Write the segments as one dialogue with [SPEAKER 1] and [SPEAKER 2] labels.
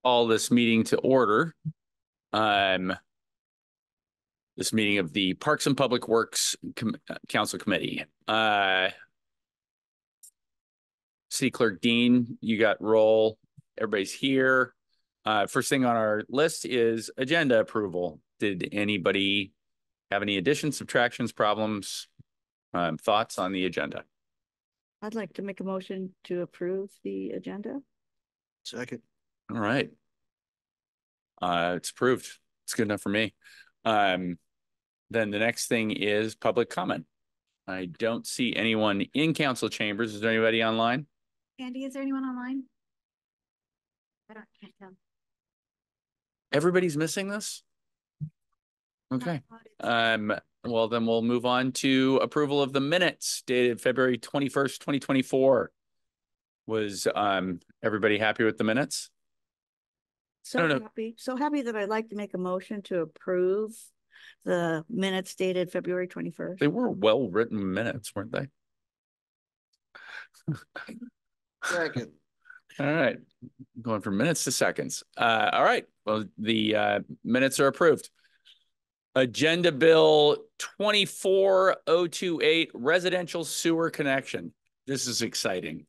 [SPEAKER 1] Call this meeting to order. Um, this meeting of the Parks and Public Works Council Committee. City Clerk Dean, you got roll. Everybody's here. First thing on our list is agenda approval. Did anybody have any additions, subtractions, problems, thoughts on the agenda?
[SPEAKER 2] I'd like to make a motion to approve the agenda.
[SPEAKER 3] Second.
[SPEAKER 1] All right. It's approved. It's good enough for me. Then the next thing is public comment. I don't see anyone in council chambers. Is there anybody online?
[SPEAKER 4] Andy, is there anyone online? Can't tell.
[SPEAKER 1] Everybody's missing this? Okay. Well, then we'll move on to approval of the minutes dated February 21st, 2024. Was everybody happy with the minutes?
[SPEAKER 2] So happy that I'd like to make a motion to approve the minutes dated February 21st.
[SPEAKER 1] They were well-written minutes, weren't they?
[SPEAKER 3] Second.
[SPEAKER 1] All right. Going from minutes to seconds. All right. Well, the minutes are approved. Agenda Bill 24028, residential sewer connection. This is exciting.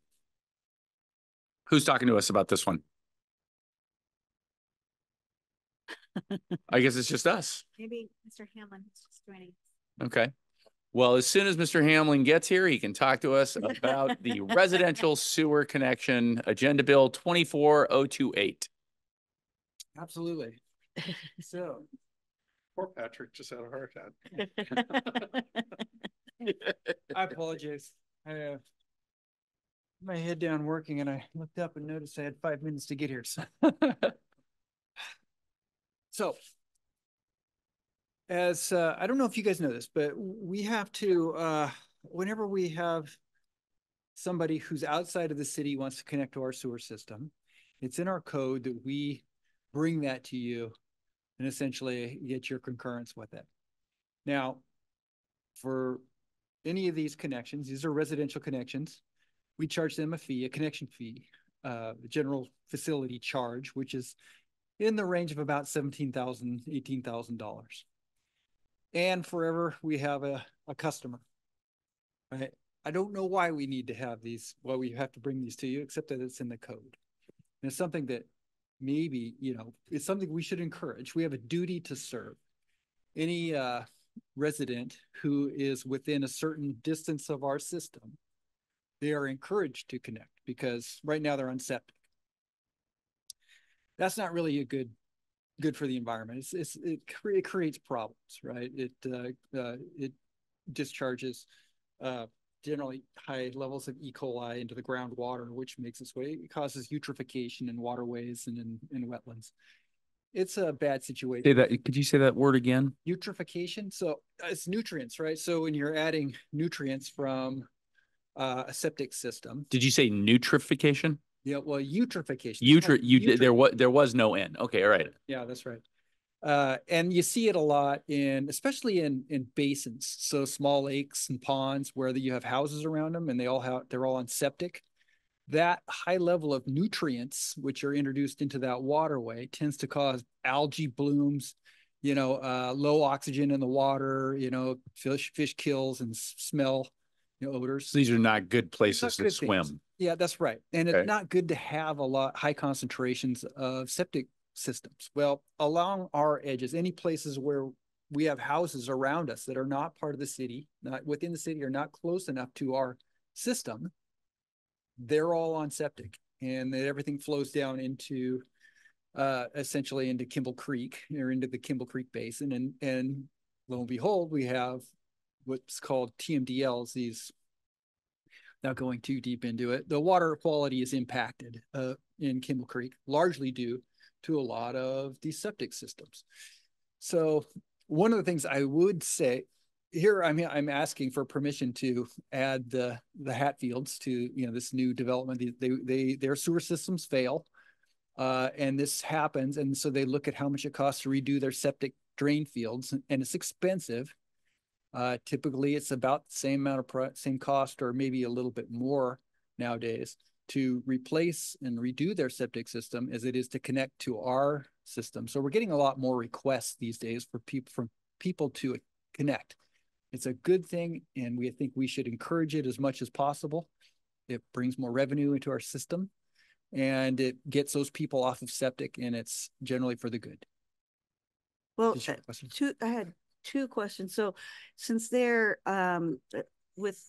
[SPEAKER 1] Who's talking to us about this one? I guess it's just us.
[SPEAKER 4] Maybe Mr. Hamlin is just joining.
[SPEAKER 1] Okay. Well, as soon as Mr. Hamlin gets here, he can talk to us about the residential sewer connection, Agenda Bill 24028.
[SPEAKER 3] Absolutely. So, poor Patrick just had a heart attack. I apologize. I had my head down working and I looked up and noticed I had 5 minutes to get here. So as I don't know if you guys know this, but we have to, whenever we have somebody who's outside of the city wants to connect to our sewer system, it's in our code that we bring that to you and essentially get your concurrence with it. Now, for any of these connections, these are residential connections, we charge them a fee, a connection fee, general facility charge, which is in the range of about $17,000, $18,000. And forever we have a customer, right? I don't know why we need to have these, why we have to bring these to you, except that it's in the code. And it's something that maybe, it's something we should encourage. We have a duty to serve any resident who is within a certain distance of our system. They are encouraged to connect because right now they're on septic. That's not really a good for the environment. It creates problems, right? It discharges generally high levels of E. coli into the groundwater, which makes its way. It causes eutrophication in waterways and in wetlands. It's a bad situation.
[SPEAKER 1] Say that. Could you say that word again?
[SPEAKER 3] Eutrophication. So it's nutrients, right? So when you're adding nutrients from a septic system.
[SPEAKER 1] Did you say nutrification?
[SPEAKER 3] Yeah, well, eutrophication.
[SPEAKER 1] There was no N. Okay, all right.
[SPEAKER 3] Yeah, that's right. And you see it a lot especially in basins. So small lakes and ponds where you have houses around them and they're all on septic. That high level of nutrients, which are introduced into that waterway, tends to cause algae blooms, low oxygen in the water, fish kills and smell, odors.
[SPEAKER 1] These are not good places to swim.
[SPEAKER 3] Things. Yeah, that's right. And it's not good to have high concentrations of septic systems. Well, along our edges, any places where we have houses around us that are not part of the city, not within the city, or not close enough to our system, they're all on septic, and everything flows down into essentially into Kimball Creek or into the Kimball Creek Basin. And lo and behold, we have what's called TMDLs, these, not going too deep into it, the water quality is impacted in Kimball Creek, largely due to a lot of these septic systems. So one of the things I would say here, I'm asking for permission to add the Hatfields to this new development. Their sewer systems fail, and this happens, and so they look at how much it costs to redo their septic drain fields, and it's expensive. Typically, it's about the same amount of same cost, or maybe a little bit more nowadays, to replace and redo their septic system as it is to connect to our system. So we're getting a lot more requests these days for people to connect. It's a good thing, and we think we should encourage it as much as possible. It brings more revenue into our system, and it gets those people off of septic, and it's generally for the good.
[SPEAKER 2] Well, I had two questions. So since they're with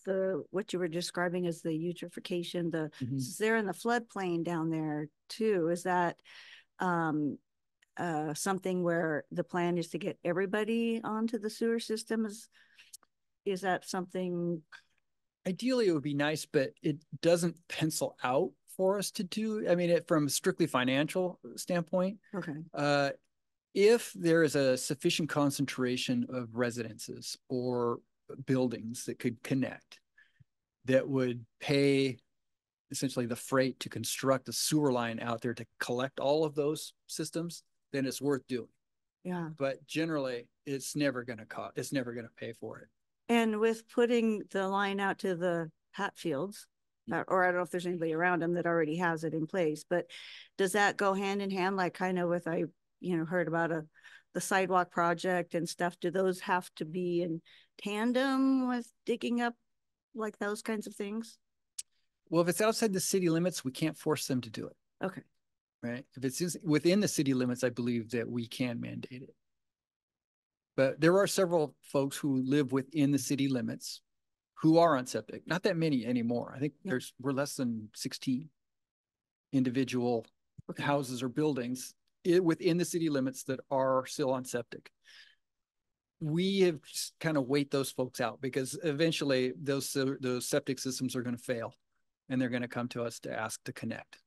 [SPEAKER 2] what you were describing as the eutrophication, since they're in the floodplain down there too, is that something where the plan is to get everybody onto the sewer system? Is that something?
[SPEAKER 3] Ideally, it would be nice, but it doesn't pencil out for us to do. I mean, from a strictly financial standpoint.
[SPEAKER 2] Okay.
[SPEAKER 3] If there is a sufficient concentration of residences or buildings that could connect, that would pay essentially the freight to construct a sewer line out there to collect all of those systems, then it's worth doing.
[SPEAKER 2] Yeah.
[SPEAKER 3] But generally, it's never going to cost. It's never going to pay for it.
[SPEAKER 2] And with putting the line out to the Hatfields, or I don't know if there's anybody around them that already has it in place, but does that go hand in hand, like kind of with heard about the sidewalk project and stuff? Do those have to be in tandem with digging up like those kinds of things?
[SPEAKER 3] Well, if it's outside the city limits, we can't force them to do it.
[SPEAKER 2] Okay.
[SPEAKER 3] Right. If it's within the city limits, I believe that we can mandate it. But there are several folks who live within the city limits who are on septic. Not that many anymore. I think we're less than 16 individual houses or buildings within the city limits that are still on septic. We have just kind of wait those folks out because eventually those septic systems are going to fail and they're going to come to us to ask to connect.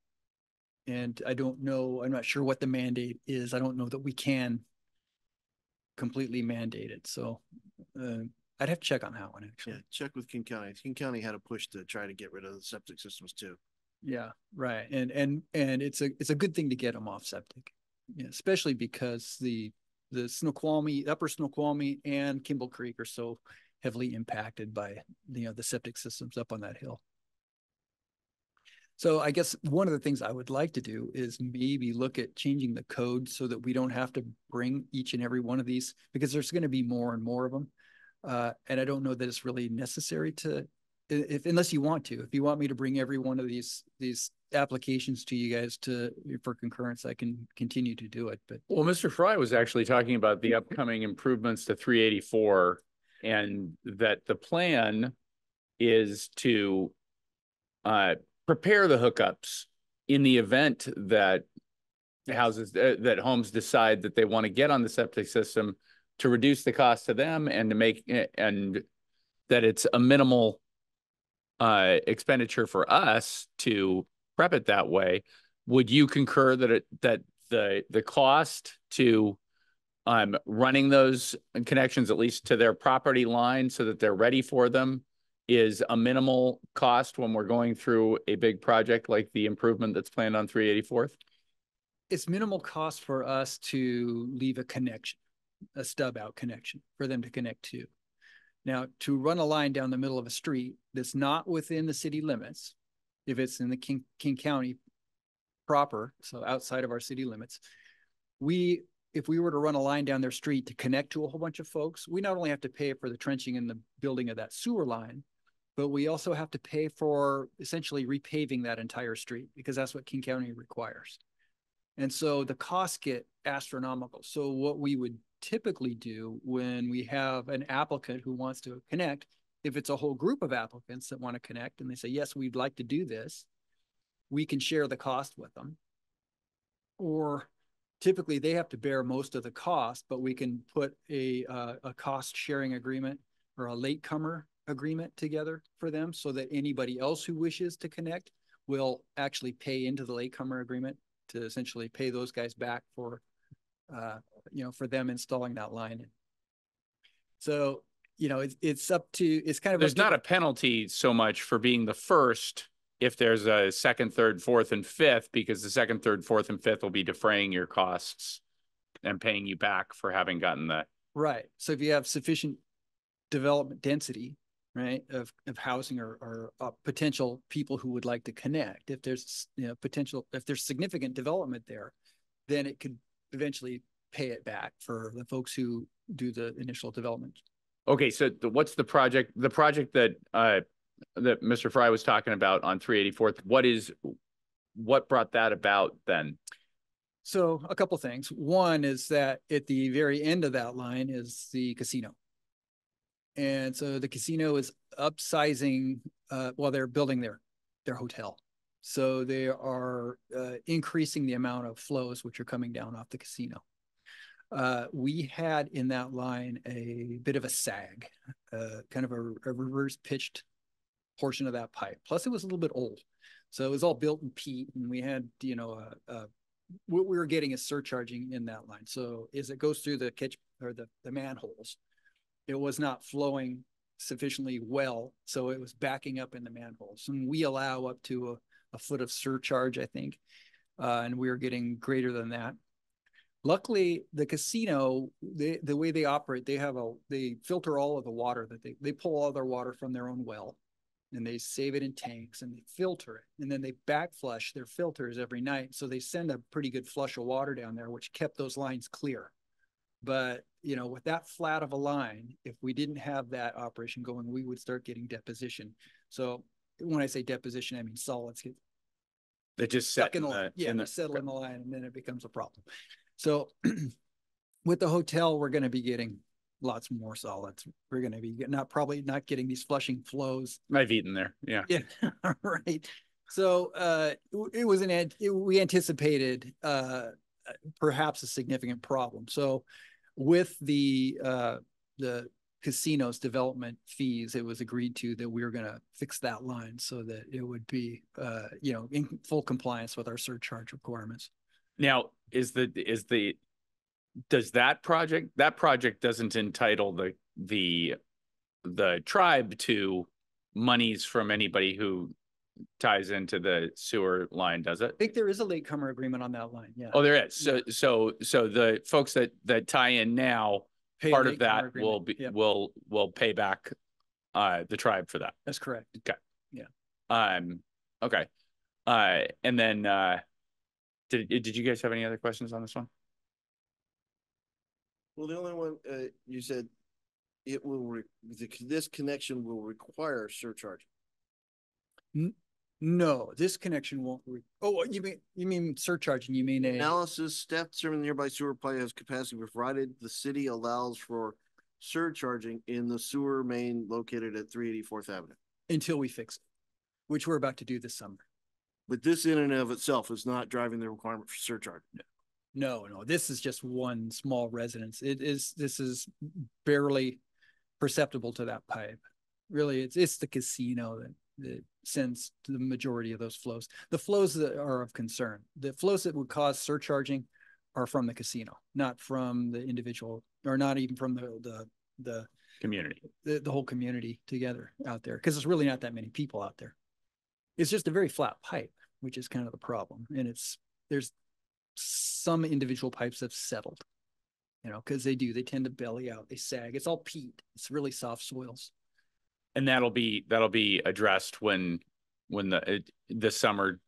[SPEAKER 3] And I don't know, I'm not sure what the mandate is. I don't know that we can completely mandate it. So I'd have to check on that one, actually.
[SPEAKER 5] Yeah, check with King County. King County had a push to try to get rid of the septic systems too.
[SPEAKER 3] Yeah, right. And it's a good thing to get them off septic, especially because the Snoqualmie, upper Snoqualmie and Kimball Creek are so heavily impacted by the septic systems up on that hill. So I guess one of the things I would like to do is maybe look at changing the code so that we don't have to bring each and every one of these, because there's going to be more and more of them. And I don't know that it's really necessary unless you want to. If you want me to bring every one of these applications to you guys for concurrence, I can continue to do it. But
[SPEAKER 1] well, Mr. Fry was actually talking about the upcoming improvements to 384, and that the plan is to prepare the hookups in the event that that homes decide that they want to get on the septic system, to reduce the cost to them and to make and that it's a minimal expenditure for us to prep it that way. Would you concur that the cost to running those connections, at least to their property line so that they're ready for them, is a minimal cost when we're going through a big project like the improvement that's planned on 384th?
[SPEAKER 3] It's minimal cost for us to leave a connection, a stub out connection for them to connect to. Now, to run a line down the middle of a street that's not within the city limits, if it's in the King County proper, so outside of our city limits, if we were to run a line down their street to connect to a whole bunch of folks, we not only have to pay for the trenching and the building of that sewer line, but we also have to pay for essentially repaving that entire street, because that's what King County requires. And so the costs get astronomical. So what we would typically do when we have an applicant who wants to connect, if it's a whole group of applicants that want to connect and they say, yes, we'd like to do this, we can share the cost with them. Or typically they have to bear most of the cost, but we can put a cost sharing agreement or a latecomer agreement together for them so that anybody else who wishes to connect will actually pay into the latecomer agreement to essentially pay those guys back for them installing that line. So, it's up to, it's kind of,
[SPEAKER 1] there's not a penalty so much for being the first if there's a second, third, fourth, and fifth, because the second, third, fourth, and fifth will be defraying your costs and paying you back for having gotten that.
[SPEAKER 3] Right. So if you have sufficient development density, right, of housing or potential people who would like to connect. If there's, potential, if there's significant development there, then it could eventually pay it back for the folks who do the initial development.
[SPEAKER 1] Okay, so what's the project? The project that that Mr. Fry was talking about on 384th. What brought that about then?
[SPEAKER 3] So a couple things. One is that at the very end of that line is the casino. And so the casino is upsizing while they're building their hotel. So they are increasing the amount of flows which are coming down off the casino. We had in that line a bit of a sag, kind of a reverse pitched portion of that pipe. Plus it was a little bit old. So it was all built in peat, and we had, what we were getting is surcharging in that line. So as it goes through the kitchen or the manholes, it was not flowing sufficiently well. So it was backing up in the manholes. And we allow up to a foot of surcharge, I think. And we were getting greater than that. Luckily, the casino, the way they operate, they filter all of the water that they pull all their water from their own well, and they save it in tanks and they filter it. And then they back flush their filters every night. So they send a pretty good flush of water down there, which kept those lines clear. But, with that flat of a line, if we didn't have that operation going, we would start getting deposition. So when I say deposition, I mean solids get
[SPEAKER 1] That just
[SPEAKER 3] stuck in the line. Yeah, they settle in the line, and then it becomes a problem. So with the hotel, we're going to be getting lots more solids. We're going to be probably not getting these flushing flows.
[SPEAKER 1] I've eaten there. Yeah.
[SPEAKER 3] Yeah. Right. So we anticipated perhaps a significant problem. So with the casino's development fees, it was agreed to that we were going to fix that line so that it would be, in full compliance with our surcharge requirements.
[SPEAKER 1] Now, does that project doesn't entitle the tribe to monies from anybody who ties into the sewer line, does it?
[SPEAKER 3] I think there is a latecomer agreement on that line. Yeah.
[SPEAKER 1] Oh, there is. So the folks that tie in now, part of that will be will pay back the tribe for that.
[SPEAKER 3] That's correct.
[SPEAKER 1] Okay.
[SPEAKER 3] Yeah.
[SPEAKER 1] Okay. And then did you guys have any other questions on this one?
[SPEAKER 5] Well, the only one you said it will this connection will require surcharge.
[SPEAKER 3] No, this connection won't. Oh, you mean surcharging? You mean
[SPEAKER 5] analysis staff determined the nearby sewer pipe has capacity provided. The city allows for surcharging in the sewer main located at 384th Avenue
[SPEAKER 3] until we fix it, which we're about to do this summer.
[SPEAKER 5] But this in and of itself is not driving the requirement for surcharge.
[SPEAKER 3] No. This is just one small residence. This is barely perceptible to that pipe. Really, it's the casino that sends the majority of those flows. The flows that are of concern, the flows that would cause surcharging, are from the casino, not from the individual, or not even from the
[SPEAKER 1] community,
[SPEAKER 3] the whole community together out there, because there's really not that many people out there. It's just a very flat pipe, which is kind of the problem. And there's some individual pipes have settled, because they tend to belly out, they sag. It's all peat. It's really soft soils.
[SPEAKER 1] And that'll be addressed when the summer,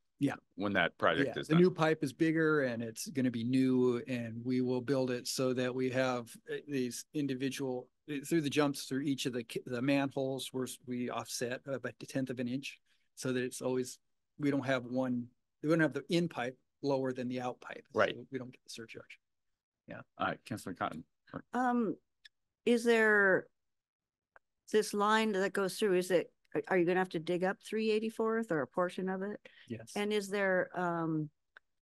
[SPEAKER 1] when that project is done.
[SPEAKER 3] The new pipe is bigger, and it's going to be new, and we will build it so that we have these individual through the jumps through each of the manholes where we offset about a 1/10 of an inch, so that it's always, we don't have the in pipe lower than the out pipe,
[SPEAKER 1] right?
[SPEAKER 3] So we don't get the surcharge. Yeah.
[SPEAKER 1] Councilor Cotton.
[SPEAKER 2] Is there this line that goes through? Are you going to have to dig up 384th or a portion of it?
[SPEAKER 3] Yes.
[SPEAKER 2] And is there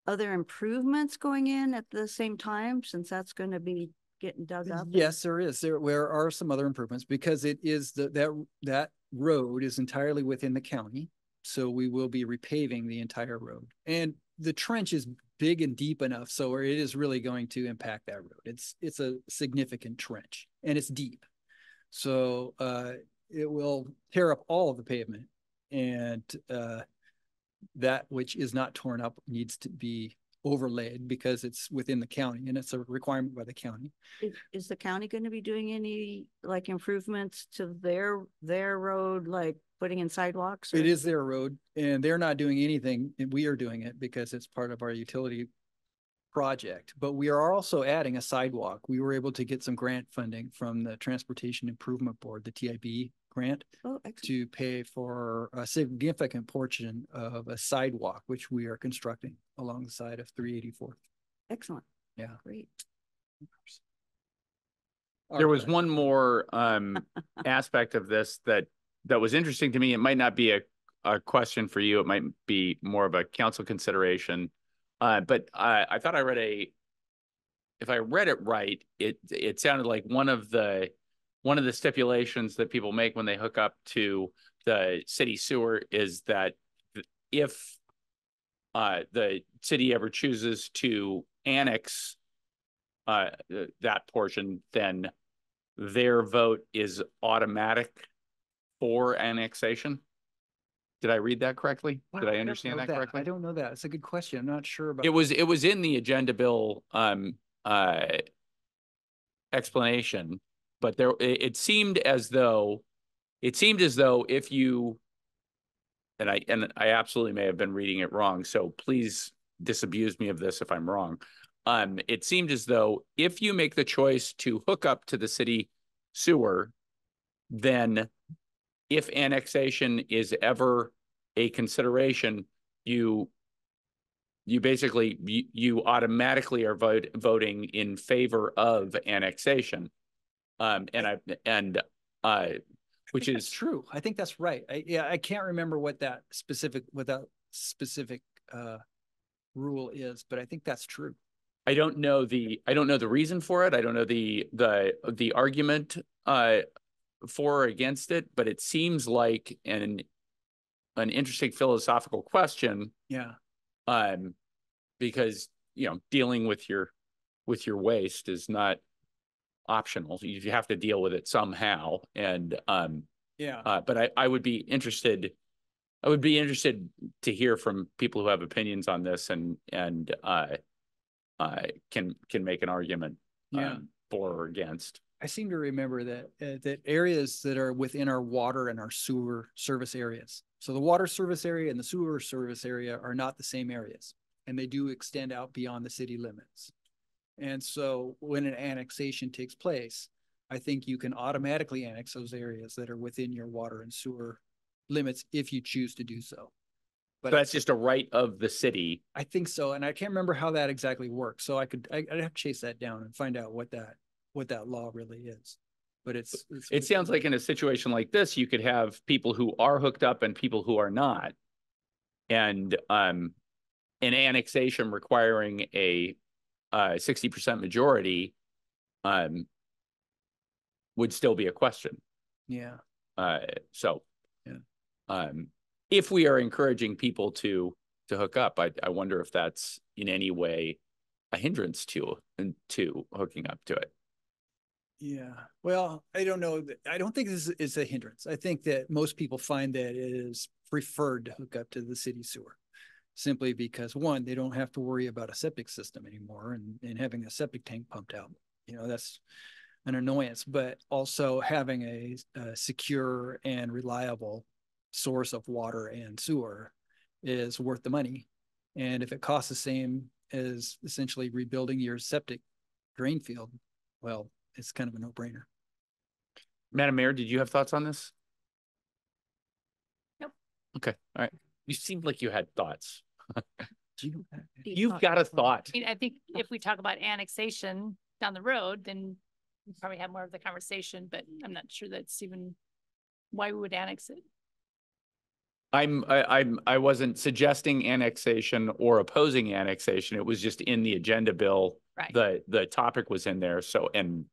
[SPEAKER 2] other improvements going in at the same time, since that's going to be getting dug up?
[SPEAKER 3] Yes, there is. There are some other improvements, because it is that road is entirely within the county. So we will be repaving the entire road, and the trench is big and deep enough, so it is really going to impact that road. It's a significant trench, and it's deep. So it will tear up all of the pavement, and that which is not torn up needs to be overlaid because it's within the county and it's a requirement by the county.
[SPEAKER 2] Is the county going to be doing any like improvements to their road, like putting in sidewalks?
[SPEAKER 3] It is their road and they're not doing anything and we are doing it because it's part of our utility project, but we are also adding a sidewalk. We were able to get some grant funding from the Transportation Improvement Board, the TIB grant, to pay for a significant portion of a sidewalk, which we are constructing along the side of 384th.
[SPEAKER 2] Excellent.
[SPEAKER 3] Yeah.
[SPEAKER 2] Great.
[SPEAKER 1] There was one more aspect of this that was interesting to me. It might not be a question for you. It might be more of a council consideration. But I thought I read if I read it right, it sounded like one of the stipulations that people make when they hook up to the city sewer is that if the city ever chooses to annex that portion, then their vote is automatic for annexation. Did I read that correctly? Did I understand that correctly?
[SPEAKER 3] I don't know that. It's a good question. I'm not sure about
[SPEAKER 1] it. Was in the agenda bill explanation, but it seemed as though if you, and I absolutely may have been reading it wrong, so please disabuse me of this if I'm wrong. It seemed as though if you make the choice to hook up to the city sewer, then if annexation is ever a consideration, you basically you automatically are voting in favor of annexation, which is
[SPEAKER 3] true. I think that's right. I can't remember what that specific rule is, but I think that's true.
[SPEAKER 1] I don't know the reason for it. I don't know the argument for or against it, but it seems like an interesting philosophical question.
[SPEAKER 3] Yeah.
[SPEAKER 1] Because dealing with your waste is not optional. You have to deal with it somehow. And but I would be interested. I would be interested to hear from people who have opinions on this and can make an argument for or against.
[SPEAKER 3] I seem to remember that areas that are within our water and our sewer service areas. So the water service area and the sewer service area are not the same areas, and they do extend out beyond the city limits. And so when an annexation takes place, I think you can automatically annex those areas that are within your water and sewer limits if you choose to do so.
[SPEAKER 1] But so that's just a right of the city.
[SPEAKER 3] I think so. And I can't remember how that exactly works. So I'd have to chase that down and find out what that law really is. But it
[SPEAKER 1] sounds like in a situation like this, you could have people who are hooked up and people who are not. And an annexation requiring a 60% majority would still be a question.
[SPEAKER 3] Yeah.
[SPEAKER 1] If we are encouraging people to hook up, I wonder if that's in any way a hindrance to hooking up to it.
[SPEAKER 3] Yeah. Well, I don't know. I don't think this is a hindrance. I think that most people find that it is preferred to hook up to the city sewer simply because, one, they don't have to worry about a septic system anymore and having a septic tank pumped out. That's an annoyance, but also having a secure and reliable source of water and sewer is worth the money. And if it costs the same as essentially rebuilding your septic drain field, well, it's kind of a no-brainer.
[SPEAKER 1] Madam Mayor, did you have thoughts on this?
[SPEAKER 4] Nope.
[SPEAKER 1] Okay. All right. You seemed like you had thoughts.
[SPEAKER 2] You've
[SPEAKER 1] got a thought.
[SPEAKER 4] I mean, I think if we talk about annexation down the road, then we probably have more of the conversation, but I'm not sure that's even why we would annex it.
[SPEAKER 1] I wasn't suggesting annexation or opposing annexation. It was just in the agenda bill.
[SPEAKER 4] Right.
[SPEAKER 1] The topic was in there. So and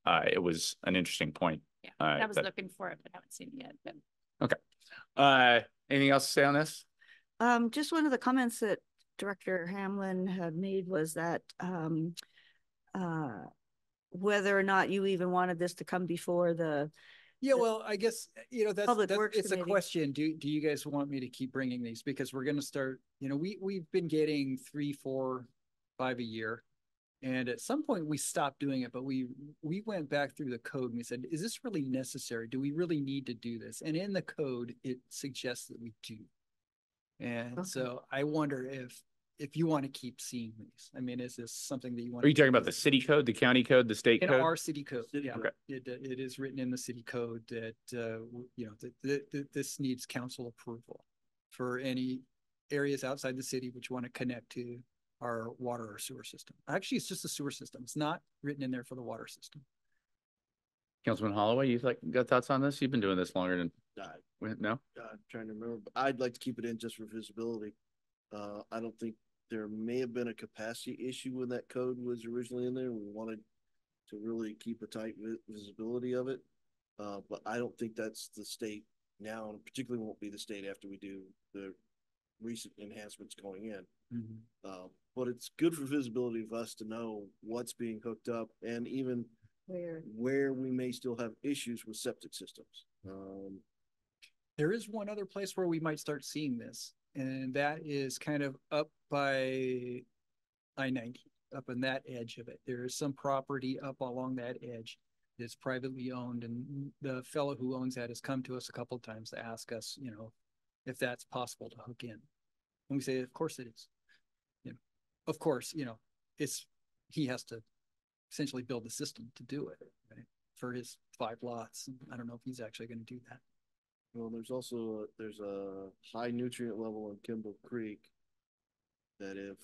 [SPEAKER 1] it was an interesting point.
[SPEAKER 4] Yeah, I was looking for it, but haven't seen it yet. But...
[SPEAKER 1] Okay. Anything else to say on this?
[SPEAKER 2] Just one of the comments that Director Hamlin had made was that whether or not you even wanted this to come before the
[SPEAKER 3] Yeah, well, I guess,
[SPEAKER 2] Public Works
[SPEAKER 3] it's a
[SPEAKER 2] Committee.
[SPEAKER 3] question. Do you guys want me to keep bringing these? Because we're going to start, we've been getting 3, 4, 5 a year. And at some point we stopped doing it, but we went back through the code and we said, is this really necessary? Do we really need to do this? And in the code, it suggests that we do. And
[SPEAKER 2] Okay.
[SPEAKER 3] so I wonder if you want to keep seeing these. I mean, is this something that you want
[SPEAKER 1] Are you
[SPEAKER 3] to
[SPEAKER 1] talking about the city code, the county code, the state
[SPEAKER 3] in
[SPEAKER 1] code?
[SPEAKER 3] our city code?
[SPEAKER 5] City
[SPEAKER 3] Yeah,
[SPEAKER 5] code.
[SPEAKER 3] it is written in the city code that this needs council approval for any areas outside the city which want to connect to our water or sewer system. Actually, it's just a sewer system. It's not written in there for the water system.
[SPEAKER 1] Councilman Holloway, you got thoughts on this? You've been doing this longer than no?
[SPEAKER 5] I'm trying to remember, but I'd like to keep it in just for visibility. I don't think there may have been a capacity issue when that code was originally in there. We wanted to really keep a tight visibility of it. But I don't think that's the state now, and particularly won't be the state after we do the recent enhancements going in.
[SPEAKER 3] Mm-hmm.
[SPEAKER 5] But it's good for visibility of us to know what's being hooked up and even where we may still have issues with septic systems.
[SPEAKER 3] There is one other place where we might start seeing this, and that is kind of up by I-90, up on that edge of it. There is some property up along that edge that's privately owned, and the fellow who owns that has come to us a couple of times to ask us, if that's possible to hook in. And we say, of course it is. Of course, he has to essentially build the system to do it, right? For his 5 lots. I don't know if he's actually going to do that.
[SPEAKER 5] Well, there's a high nutrient level in Kimball Creek that if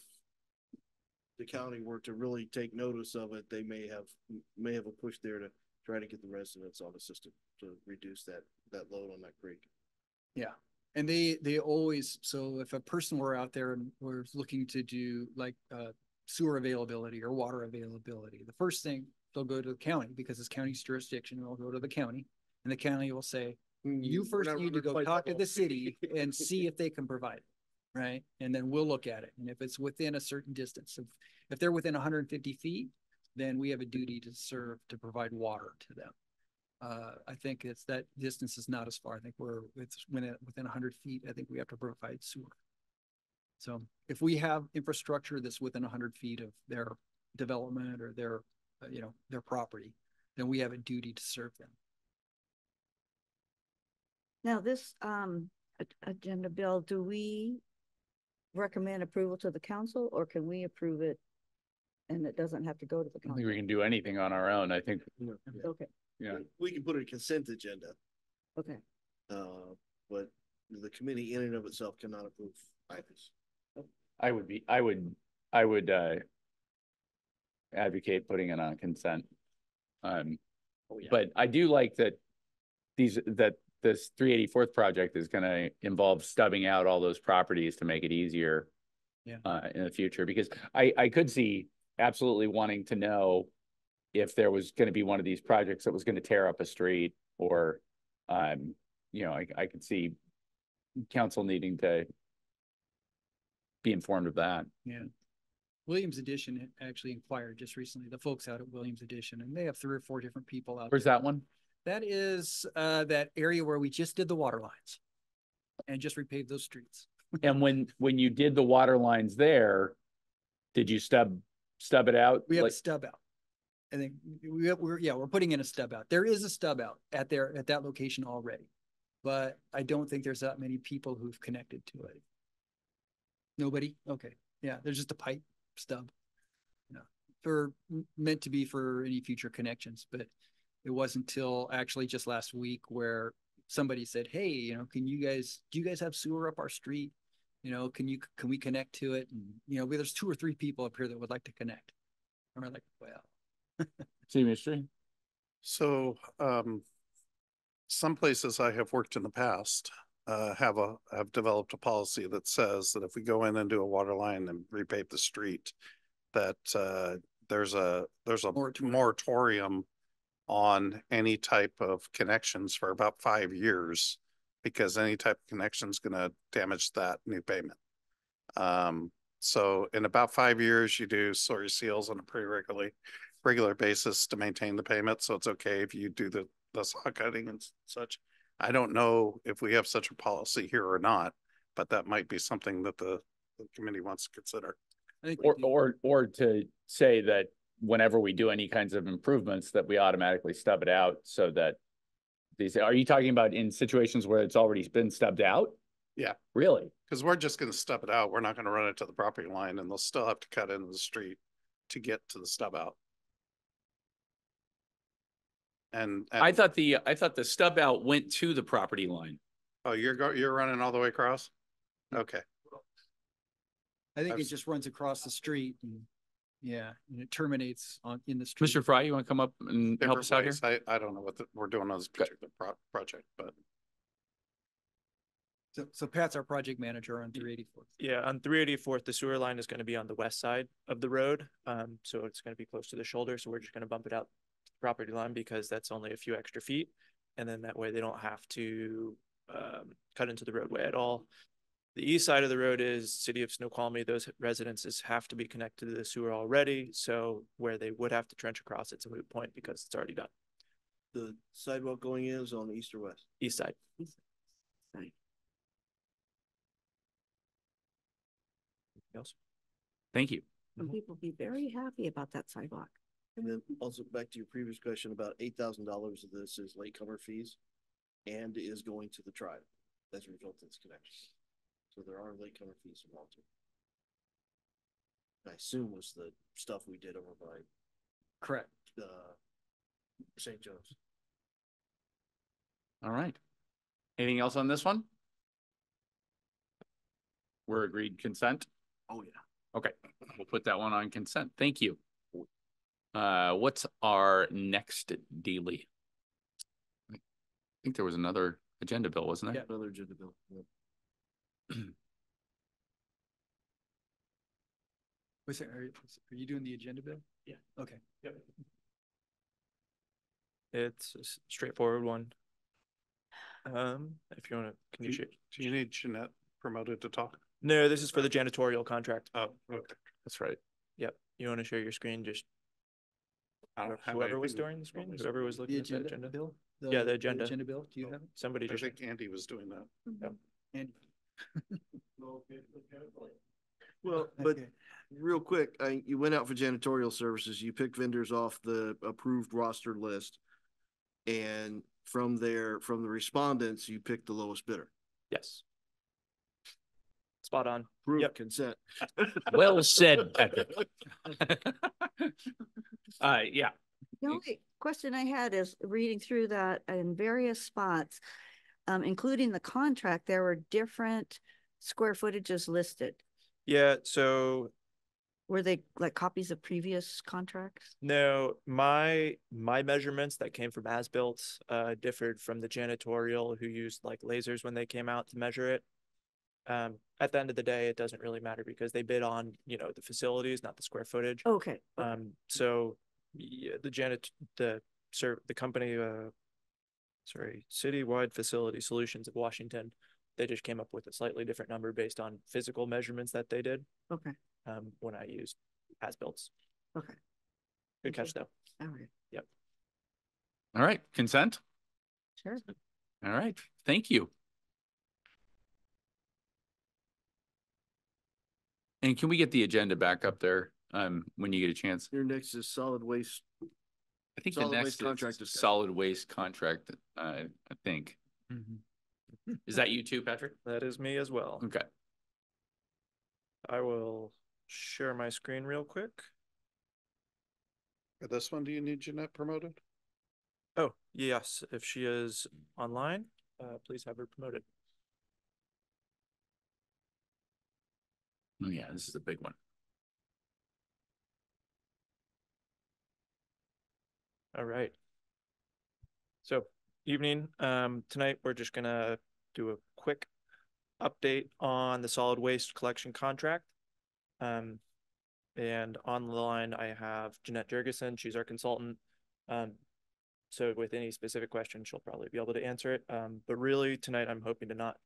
[SPEAKER 5] the county were to really take notice of it, they may have a push there to try to get the residents on the system to reduce that load on that creek.
[SPEAKER 3] Yeah. And they always, so if a person were out there and were looking to do like sewer availability or water availability, the first thing they'll go to the county because it's county's jurisdiction. They'll go to the county and the county will say, you first need to go talk to the city and see if they can provide it, right? And then we'll look at it. And if it's within a certain distance, if they're within 150 feet, then we have a duty to provide water to them. I think it's that distance is not as far. I think it's within 100 feet. I think we have to provide sewer. So if we have infrastructure that's within 100 feet of their development or their property, then we have a duty to serve them.
[SPEAKER 2] Now this agenda bill, do we recommend approval to the council or can we approve it and it doesn't have to go to the
[SPEAKER 1] I don't
[SPEAKER 2] council?
[SPEAKER 1] think we can do anything on our own. I think,
[SPEAKER 2] Okay.
[SPEAKER 1] yeah.
[SPEAKER 5] We can put a consent agenda,
[SPEAKER 2] Okay.
[SPEAKER 5] but the committee in and of itself cannot approve items.
[SPEAKER 1] I would advocate putting it on consent. But I do like that this 384th project is going to involve stubbing out all those properties to make it easier in the future, because I could see absolutely wanting to know if there was going to be one of these projects that was going to tear up a street or, I could see council needing to be informed of that.
[SPEAKER 3] Yeah. Williams Edition actually inquired just recently, the folks out at Williams Edition, and they have 3 or 4 different people out
[SPEAKER 1] Where's
[SPEAKER 3] there.
[SPEAKER 1] that one?
[SPEAKER 3] That is that area where we just did the water lines and just repaved those streets.
[SPEAKER 1] And when you did the water lines there, did you stub it out?
[SPEAKER 3] We have a stub out. I think we're putting in a stub out. There is a stub out at that location already, but I don't think there's that many people who've connected to it. Nobody? Okay. Yeah, there's just a pipe stub. Meant to be for any future connections, but it wasn't until actually just last week where somebody said, hey, do you guys have sewer up our street? Can we connect to it? And, there's 2 or 3 people up here that would like to connect. And we're like, well.
[SPEAKER 1] See, mystery.
[SPEAKER 6] So some places I have worked in the past have developed a policy that says that if we go in and do a water line and repave the street, that there's a moratorium on any type of connections for about 5 years, because any type of connection is going to damage that new payment. So in about 5 years, you do slurry seals on a pretty regular basis to maintain the payment. So it's okay if you do the the saw cutting and such. I don't know if we have such a policy here or not, but that might be something that the committee wants to consider.
[SPEAKER 3] I think we do.
[SPEAKER 1] Or to say that whenever we do any kinds of improvements, that we automatically stub it out so that these, are you talking about in situations where it's already been stubbed out?
[SPEAKER 6] Yeah.
[SPEAKER 1] Really?
[SPEAKER 6] Because we're just going to stub it out. We're not going to run it to the property line, and they'll still have to cut into the street to get to the stub out. And
[SPEAKER 1] I thought the stub out went to the property line.
[SPEAKER 6] oh, you're running all the way across? Okay.
[SPEAKER 3] I think
[SPEAKER 6] I've
[SPEAKER 3] it just runs across the street and yeah, and it terminates in the street.
[SPEAKER 1] Mr. Fry, you want to come up and help us out here?
[SPEAKER 6] I don't know what we're doing on this particular project, but
[SPEAKER 3] So Pat's our project manager on 384th.
[SPEAKER 7] Yeah, on 384th, the sewer line is going to be on the west side of the road. So it's going to be close to the shoulder. So we're just going to bump it out the property line because that's only a few extra feet. And then that way they don't have to cut into the roadway at all. The east side of the road is City of Snoqualmie. Those residences have to be connected to the sewer already. So where they would have to trench across, it's a moot point because it's already done.
[SPEAKER 5] The sidewalk going in is on the east or west?
[SPEAKER 7] East side.
[SPEAKER 2] Right.
[SPEAKER 7] Else?
[SPEAKER 1] Thank you.
[SPEAKER 2] And people be very happy about that sidewalk.
[SPEAKER 5] And then also back to your previous question, about $8,000 of this is latecomer fees and is going to the tribe as a result of this connection. So there are latecomer fees involved too. I assume was the stuff we did over by
[SPEAKER 3] Correct.
[SPEAKER 5] St. Joe's.
[SPEAKER 1] All right. Anything else on this one? We're agreed consent?
[SPEAKER 5] Oh, yeah.
[SPEAKER 1] Okay, we'll put that one on consent. Thank you. What's our next daily? I think there was another agenda bill, wasn't there?
[SPEAKER 5] Yeah, another agenda bill. Yep.
[SPEAKER 3] Are you doing the agenda bill?
[SPEAKER 7] Yeah.
[SPEAKER 3] Okay.
[SPEAKER 7] Yep. It's a straightforward one. If you want to, can you share?
[SPEAKER 6] do you need Jeanette promoted to talk?
[SPEAKER 7] No, this is for the janitorial contract.
[SPEAKER 6] Oh, okay.
[SPEAKER 1] That's right.
[SPEAKER 7] Yep. You want to share your screen? Just
[SPEAKER 6] I don't have
[SPEAKER 7] whoever was
[SPEAKER 6] anything
[SPEAKER 7] during the screen,
[SPEAKER 6] on my
[SPEAKER 7] whoever was
[SPEAKER 3] The
[SPEAKER 7] looking at the
[SPEAKER 3] agenda
[SPEAKER 7] agenda.
[SPEAKER 3] bill?
[SPEAKER 7] Yeah, the agenda.
[SPEAKER 3] Agenda bill, do you have it?
[SPEAKER 7] Somebody
[SPEAKER 6] I
[SPEAKER 7] just.
[SPEAKER 6] think Andy was doing that.
[SPEAKER 7] Yep.
[SPEAKER 3] Andy?
[SPEAKER 5] Well, but
[SPEAKER 3] Okay.
[SPEAKER 5] real quick, you went out for janitorial services. You picked vendors off the approved roster list. And from there, from the respondents, you picked the lowest bidder.
[SPEAKER 7] Yes. Spot on.
[SPEAKER 5] Approved
[SPEAKER 7] Yep.
[SPEAKER 5] consent.
[SPEAKER 1] Well said, Patrick. Yeah.
[SPEAKER 2] The only question I had is reading through that in various spots, including the contract, there were different square footages listed.
[SPEAKER 7] Yeah. So
[SPEAKER 2] Were they like copies of previous contracts?
[SPEAKER 7] no, my measurements that came from as-built differed from the janitorial who used like lasers when they came out to measure it. At the end of the day, it doesn't really matter because they bid on, the facilities, not the square footage.
[SPEAKER 2] Okay.
[SPEAKER 7] So yeah, the company, Citywide Facility Solutions of Washington, they just came up with a slightly different number based on physical measurements that they did.
[SPEAKER 2] Okay.
[SPEAKER 7] When I used as-builts.
[SPEAKER 2] Okay.
[SPEAKER 7] Good catch though.
[SPEAKER 2] All right.
[SPEAKER 7] Yep.
[SPEAKER 1] All right. Consent.
[SPEAKER 2] Sure.
[SPEAKER 1] All right. Thank you. And can we get the agenda back up there when you get a chance?
[SPEAKER 5] Your next is solid waste.
[SPEAKER 1] I think the
[SPEAKER 5] Solid
[SPEAKER 1] next
[SPEAKER 5] waste contract
[SPEAKER 1] is
[SPEAKER 5] discussion.
[SPEAKER 1] solid waste contract. I think.
[SPEAKER 3] Mm-hmm.
[SPEAKER 1] Is that you too, Patrick?
[SPEAKER 7] That is me as well.
[SPEAKER 1] Okay.
[SPEAKER 7] I will share my screen real quick.
[SPEAKER 6] For this one, do you need Jeanette promoted?
[SPEAKER 7] Oh, yes. If she is online, please have her promoted.
[SPEAKER 1] Oh yeah, this is a big one.
[SPEAKER 7] All right. So evening, tonight we're just gonna do a quick update on the solid waste collection contract. And on the line I have Jeanette Jurgensen. She's our consultant. So with any specific question, she'll probably be able to answer it. But really tonight I'm hoping to not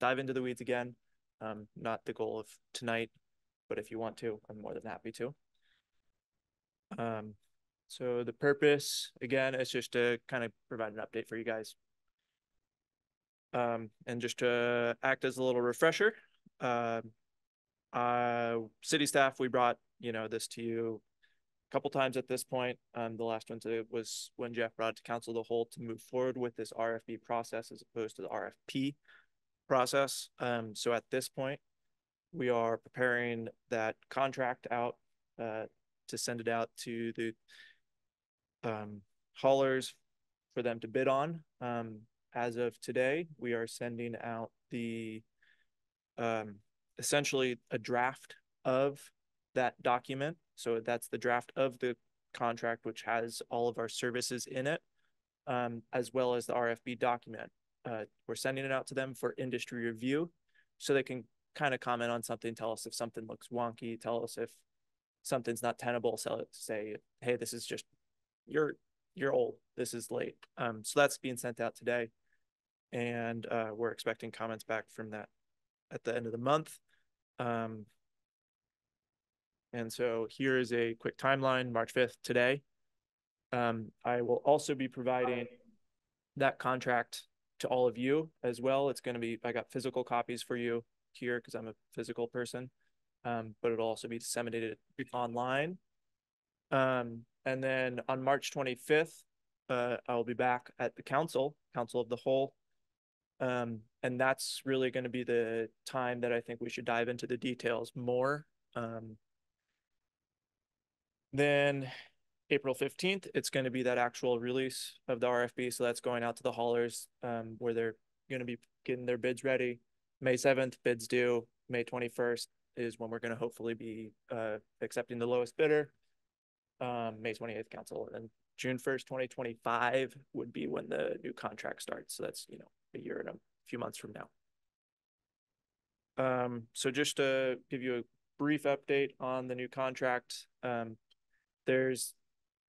[SPEAKER 7] dive into the weeds again. Not the goal of tonight, but if you want to, I'm more than happy to. So the purpose, again, is just to kind of provide an update for you guys. And just to act as a little refresher, city staff, we brought, this to you a couple times at this point. The last one was when Jeff brought it to council the whole to move forward with this RFP process as opposed to the RFP process. So at this point, we are preparing that contract out to send it out to the haulers for them to bid on. As of today, we are sending out the essentially a draft of that document. So that's the draft of the contract, which has all of our services in it, as well as the RFP document. We're sending it out to them for industry review so they can kind of comment on something, tell us if something looks wonky, tell us if something's not tenable, say, hey, this is just, you're old, this is late. So that's being sent out today. And we're expecting comments back from that at the end of the month. And so here is a quick timeline, March 5th today. I will also be providing that contract to all of you as well. It's going to be, I got physical copies for you here because I'm a physical person, but it'll also be disseminated online. And then on March 25th, I'll be back at the council of the whole. And that's really going to be the time that I think we should dive into the details more. Then April 15th, it's going to be that actual release of the RFP. So that's going out to the haulers where they're going to be getting their bids ready. May 7th, bids due. May 21st is when we're going to hopefully be accepting the lowest bidder. May 28th, council. And June 1st, 2025 would be when the new contract starts. So that's, a year and a few months from now. So just to give you a brief update on the new contract, there's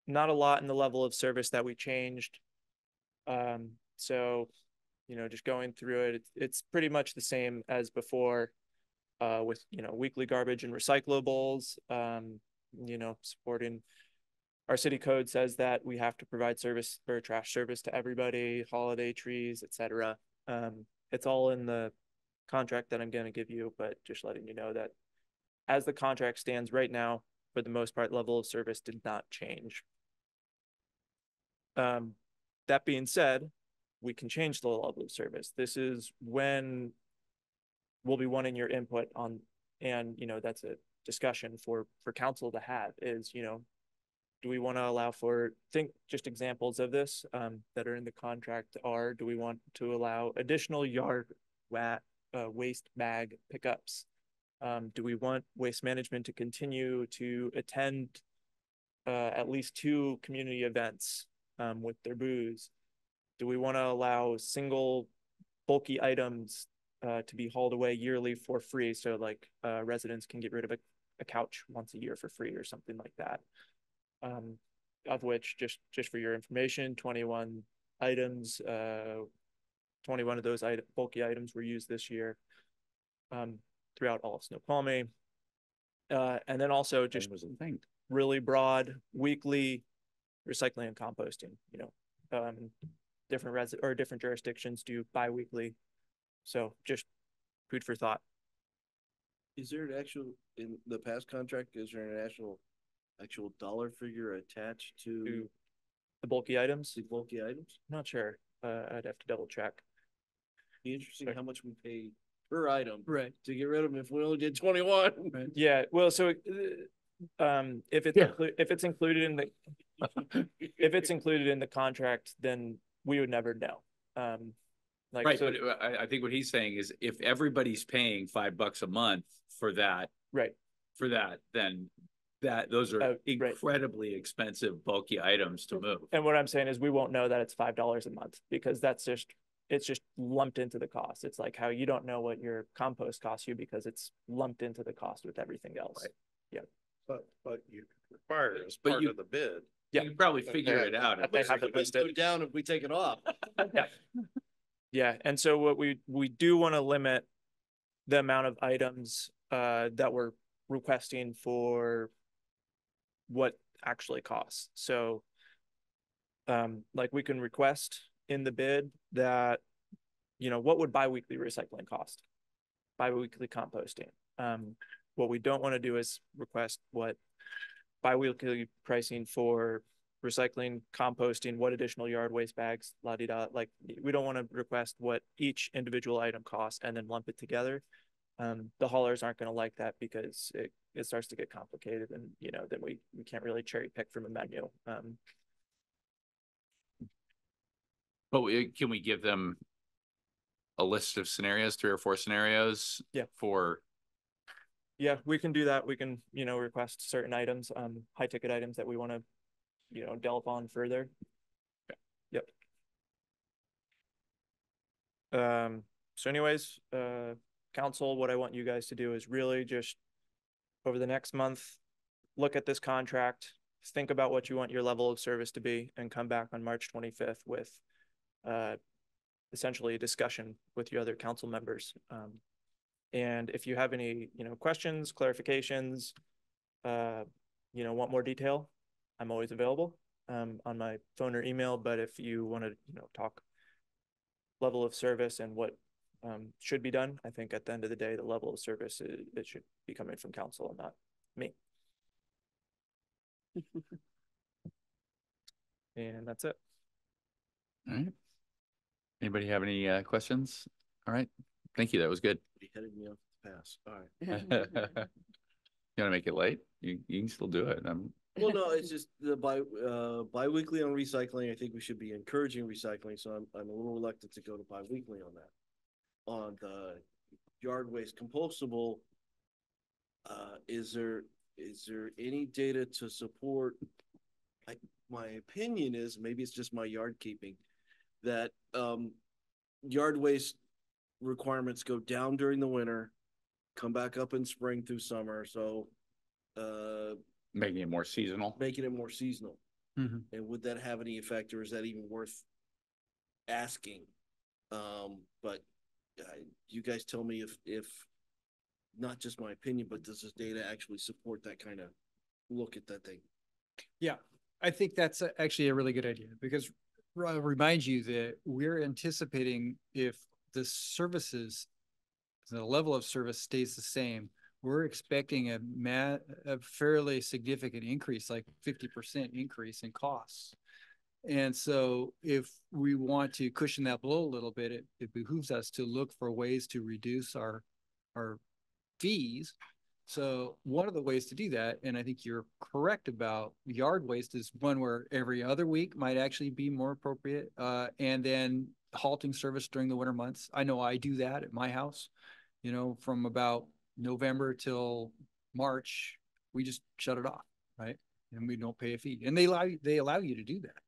[SPEAKER 7] not a lot in the level of service that we changed. So, just going through it, it's pretty much the same as before with, weekly garbage and recyclables, supporting our city code says that we have to provide service or trash service to everybody, holiday trees, etc. It's all in the contract that I'm going to give you, but just letting you know that as the contract stands right now, for the most part, level of service did not change. That being said, we can change the level of service. This is when we'll be wanting your input on, and that's a discussion for council to have is, do we want to allow for, think just examples of this that are in the contract are, do we want to allow additional yard waste bag pickups? Do we want waste management to continue to attend at least 2 community events with their booze? Do we want to allow single bulky items to be hauled away yearly for free? So like residents can get rid of a couch once a year for free or something like that. Of which, just for your information, 21 items, 21 of those bulky items were used this year throughout all of Snoqualmie. And then also just really broad weekly recycling and composting, different jurisdictions do bi-weekly. So just food for thought.
[SPEAKER 5] Is there an actual, in the past contract, is there an actual dollar figure attached to
[SPEAKER 7] the bulky items?
[SPEAKER 5] The bulky items?
[SPEAKER 7] Not sure. I'd have to double check.
[SPEAKER 5] Be interesting how much we pay per item,
[SPEAKER 3] right,
[SPEAKER 5] to get rid of them if we only did 21.
[SPEAKER 3] Right.
[SPEAKER 7] Yeah. Well, so if it's included in the contract, then we would never know.
[SPEAKER 1] Right, so, but I think what he's saying is if everybody's paying $5 a month for that,
[SPEAKER 7] right,
[SPEAKER 1] then those are incredibly expensive bulky items to move.
[SPEAKER 7] And what I'm saying is we won't know that it's $5 a month because it's just lumped into the cost. It's like how you don't know what your compost costs you because it's lumped into the cost with everything else. Right. Yeah.
[SPEAKER 6] But you require it as part of the bid.
[SPEAKER 1] Yeah, you can probably figure it out.
[SPEAKER 7] They have it listed.
[SPEAKER 5] Go down if we take it off.
[SPEAKER 7] Yeah. Yeah. And so what we do want to limit the amount of items that we're requesting for what actually costs. So like we can request in the bid that, what would biweekly recycling cost? Biweekly composting. What we don't want to do is request what biweekly pricing for recycling, composting, what additional yard waste bags, la di da. Like we don't want to request what each individual item costs and then lump it together. The haulers aren't going to like that because it starts to get complicated, and then we can't really cherry pick from a menu.
[SPEAKER 1] But can we give them a list of scenarios, 3 or 4 scenarios?
[SPEAKER 7] Yeah. Yeah, we can do that. We can, request certain items, high ticket items that we want to, delve on further.
[SPEAKER 1] Okay.
[SPEAKER 7] Yep. So anyways, council, what I want you guys to do is really just over the next month, look at this contract, think about what you want your level of service to be, and come back on March 25th with essentially a discussion with your other council members. And if you have any, questions, clarifications, want more detail, I'm always available on my phone or email. But if you want to, talk level of service and what should be done, I think at the end of the day, the level of service, it should be coming from council and not me. And that's it.
[SPEAKER 1] All right. Anybody have any questions? All right. Thank you. That was good.
[SPEAKER 5] He headed me off the pass. All right.
[SPEAKER 1] You want to make it late? You can still do it.
[SPEAKER 5] Well, no, it's just the bi-weekly on recycling. I think we should be encouraging recycling. So I'm a little reluctant to go to bi-weekly on that. On the yard waste compostable, is there any data to support? My opinion is, maybe it's just my yard keeping, that yard waste requirements go down during the winter, come back up in spring through summer. So
[SPEAKER 1] making it more seasonal.
[SPEAKER 5] Mm-hmm. And would that have any effect, or is that even worth asking? But you guys tell me if not just my opinion, but does this data actually support that kind of look at that thing?
[SPEAKER 3] Yeah, I think that's actually a really good idea, because I'll remind you that we're anticipating, if the level of service stays the same, we're expecting a fairly significant increase, like 50% increase in costs. And so if we want to cushion that blow a little bit, it behooves us to look for ways to reduce our fees. So one of the ways to do that, and I think you're correct about yard waste, is one where every other week might actually be more appropriate. And then halting service during the winter months. I know I do that at my house, from about November till March, we just shut it off, right? And we don't pay a fee. And they allow you to do that.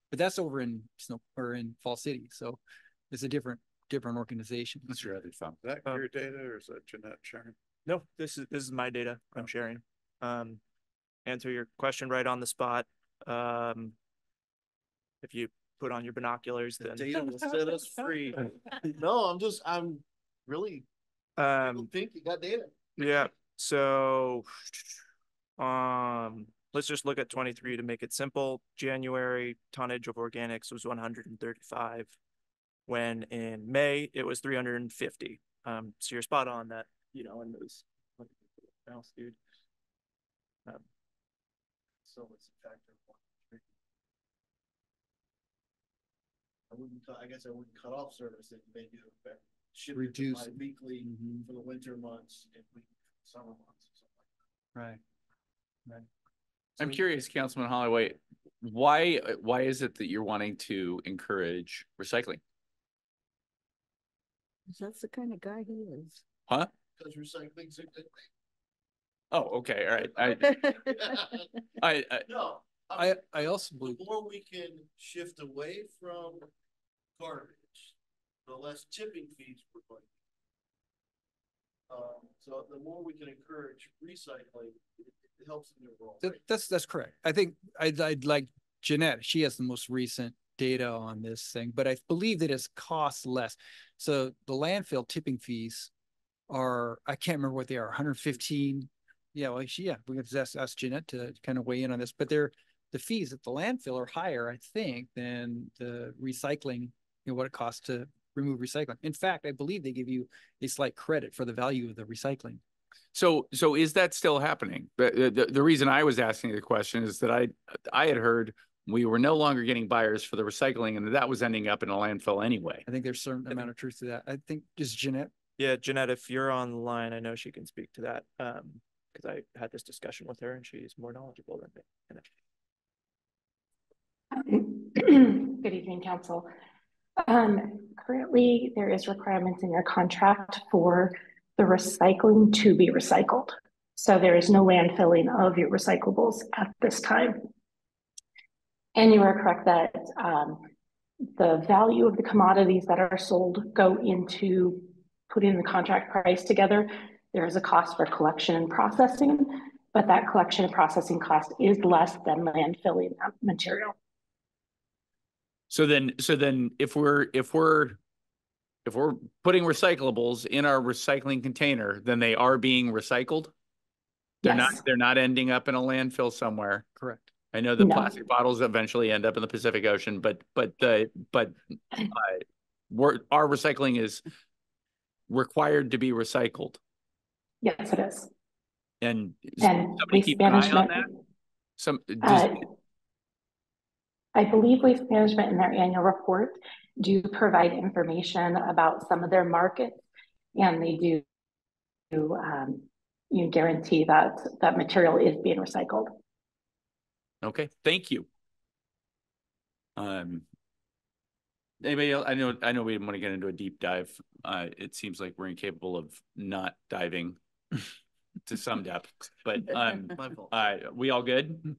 [SPEAKER 3] But that's over in Fall City. So it's a different organization.
[SPEAKER 1] That's rather fun.
[SPEAKER 6] Is that your data, or is that Jeanette sharing?
[SPEAKER 7] No, this is my data I'm sharing. Answer your question right on the spot. If you put on your binoculars, then
[SPEAKER 5] data will set us free. No, I'm really think you got data.
[SPEAKER 7] Yeah. So let's just look at 23 to make it simple. January tonnage of organics was 135, when in May it was 350. So you're spot on that, in those else, dude.
[SPEAKER 5] So it's a factor of 1. I guess I wouldn't cut off service. It may do effect. Reduce weekly for the winter months and summer months.
[SPEAKER 3] Right.
[SPEAKER 1] I'm curious, Councilman Holloway, why is it that you're wanting to encourage recycling?
[SPEAKER 2] That's the kind of guy he is.
[SPEAKER 1] Huh?
[SPEAKER 5] Because recycling's a good thing.
[SPEAKER 1] Oh, okay, all right.
[SPEAKER 3] I also believe
[SPEAKER 5] the more we can shift away from garbage, the less tipping fees we're going. So the more we can encourage recycling, it helps in the role. Right?
[SPEAKER 3] That's correct. I think I'd like Jeanette. She has the most recent data on this thing, but I believe that it's costs less. So the landfill tipping fees are, I can't remember what they are, 115 Yeah, well, we can just ask Jeanette to kind of weigh in on this, but the fees at the landfill are higher, I think, than the recycling, what it costs to remove recycling. In fact, I believe they give you a slight credit for the value of the recycling.
[SPEAKER 1] So is that still happening? The reason I was asking the question is that I had heard we were no longer getting buyers for the recycling and that was ending up in a landfill anyway.
[SPEAKER 3] I think there's a certain amount of truth to that. I think just Jeanette.
[SPEAKER 7] Yeah, Jeanette, if you're online, I know she can speak to that. Because I had this discussion with her and she's more knowledgeable than
[SPEAKER 8] me. Good evening, Council. Currently, there is requirements in your contract for the recycling to be recycled. So there is no landfilling of your recyclables at this time. And you are correct that the value of the commodities that are sold go into putting the contract price together. There is a cost for collection and processing, but that collection and processing cost is less than landfilling material.
[SPEAKER 1] So then if we're putting recyclables in our recycling container, then they are being recycled. They're not ending up in a landfill somewhere.
[SPEAKER 3] Correct.
[SPEAKER 1] I know the plastic bottles eventually end up in the Pacific Ocean, but our recycling is required to be recycled.
[SPEAKER 8] Yes, it is.
[SPEAKER 1] And
[SPEAKER 8] waste
[SPEAKER 1] keep an eye on that?
[SPEAKER 8] I believe Waste Management in their annual report do provide information about some of their markets, and they do you guarantee that that material is being recycled.
[SPEAKER 1] Okay, thank you. Anybody else? I know we didn't want to get into a deep dive. It seems like we're incapable of not diving to some depth, but we all good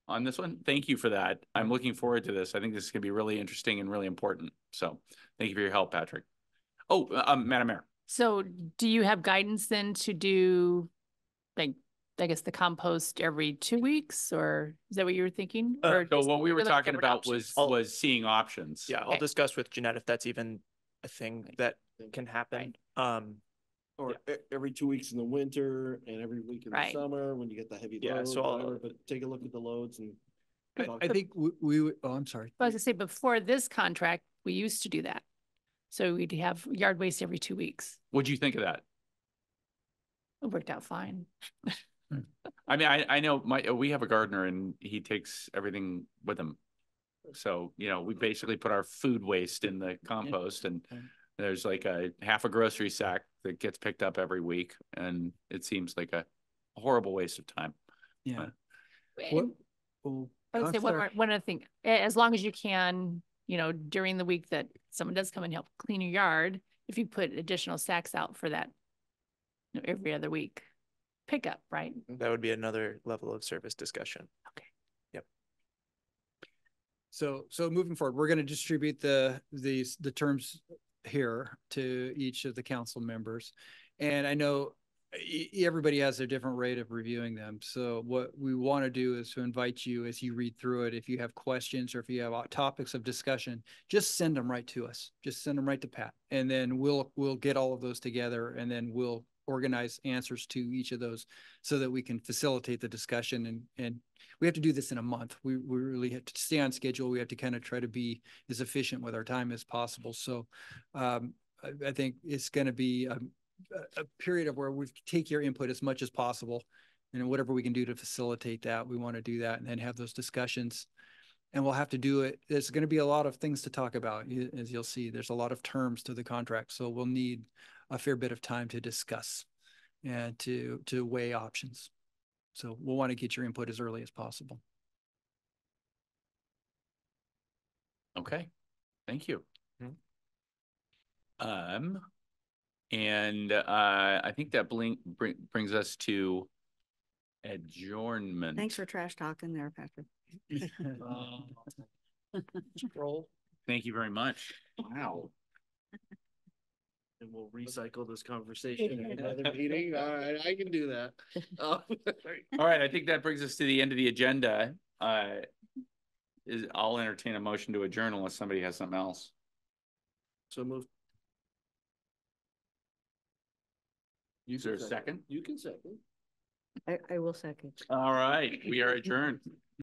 [SPEAKER 1] on this one? Thank you for that. I'm looking forward to this. I think this is gonna be really interesting and really important. So thank you for your help, Patrick. Oh, Madam Mayor.
[SPEAKER 4] So do you have guidance then to do, like, I guess the compost every 2 weeks, or is that what you were thinking? Or
[SPEAKER 1] So what we were talking about was seeing options.
[SPEAKER 7] Yeah, I'll discuss with Jeanette if that's even a thing that can happen.
[SPEAKER 5] Or every 2 weeks in the winter and every week in the summer when you get the heavy load. So but take a look at the loads and.
[SPEAKER 3] I think we oh, I'm sorry.
[SPEAKER 4] I was gonna say, before this contract, we used to do that. So we'd have yard waste every 2 weeks.
[SPEAKER 1] What'd you think of that?
[SPEAKER 4] It worked out fine.
[SPEAKER 1] I mean, I know we have a gardener and he takes everything with him. So, we basically put our food waste in the compost and there's like a half a grocery sack that gets picked up every week. And it seems like a horrible waste of time.
[SPEAKER 3] Yeah.
[SPEAKER 4] I would say one other thing, as long as you can, during the week that someone does come and help clean your yard, if you put additional sacks out for that, every other week pickup, right?
[SPEAKER 7] That would be another level of service discussion.
[SPEAKER 4] Okay.
[SPEAKER 7] Yep.
[SPEAKER 3] So moving forward, we're going to distribute the terms here to each of the council members. And I know everybody has a different rate of reviewing them. So what we want to do is to invite you as you read through it. If you have questions or if you have topics of discussion, just send them right to us. Just send them right to Pat. And then we'll get all of those together and then we'll organize answers to each of those so that we can facilitate the discussion. And we have to do this in a month. We really have to stay on schedule. We have to kind of try to be as efficient with our time as possible. So I think it's going to be a period of where we take your input as much as possible, and whatever we can do to facilitate that, we want to do that and then have those discussions. And we'll have to do it. There's going to be a lot of things to talk about. As you'll see, there's a lot of terms to the contract. So we'll need a fair bit of time to discuss and to weigh options. So we'll want to get your input as early as possible.
[SPEAKER 1] Okay. Thank you. And I think that brings us to adjournment.
[SPEAKER 2] Thanks for trash talking there, Patrick.
[SPEAKER 1] Thank you very much. Wow.
[SPEAKER 5] And we'll recycle this conversation in another meeting. All right, I can do that.
[SPEAKER 1] All right, I think that brings us to the end of the agenda. I'll entertain a motion to adjourn unless somebody has something else.
[SPEAKER 5] So move.
[SPEAKER 1] Is there a second?
[SPEAKER 5] You can second.
[SPEAKER 2] I will second.
[SPEAKER 1] All right, we are adjourned.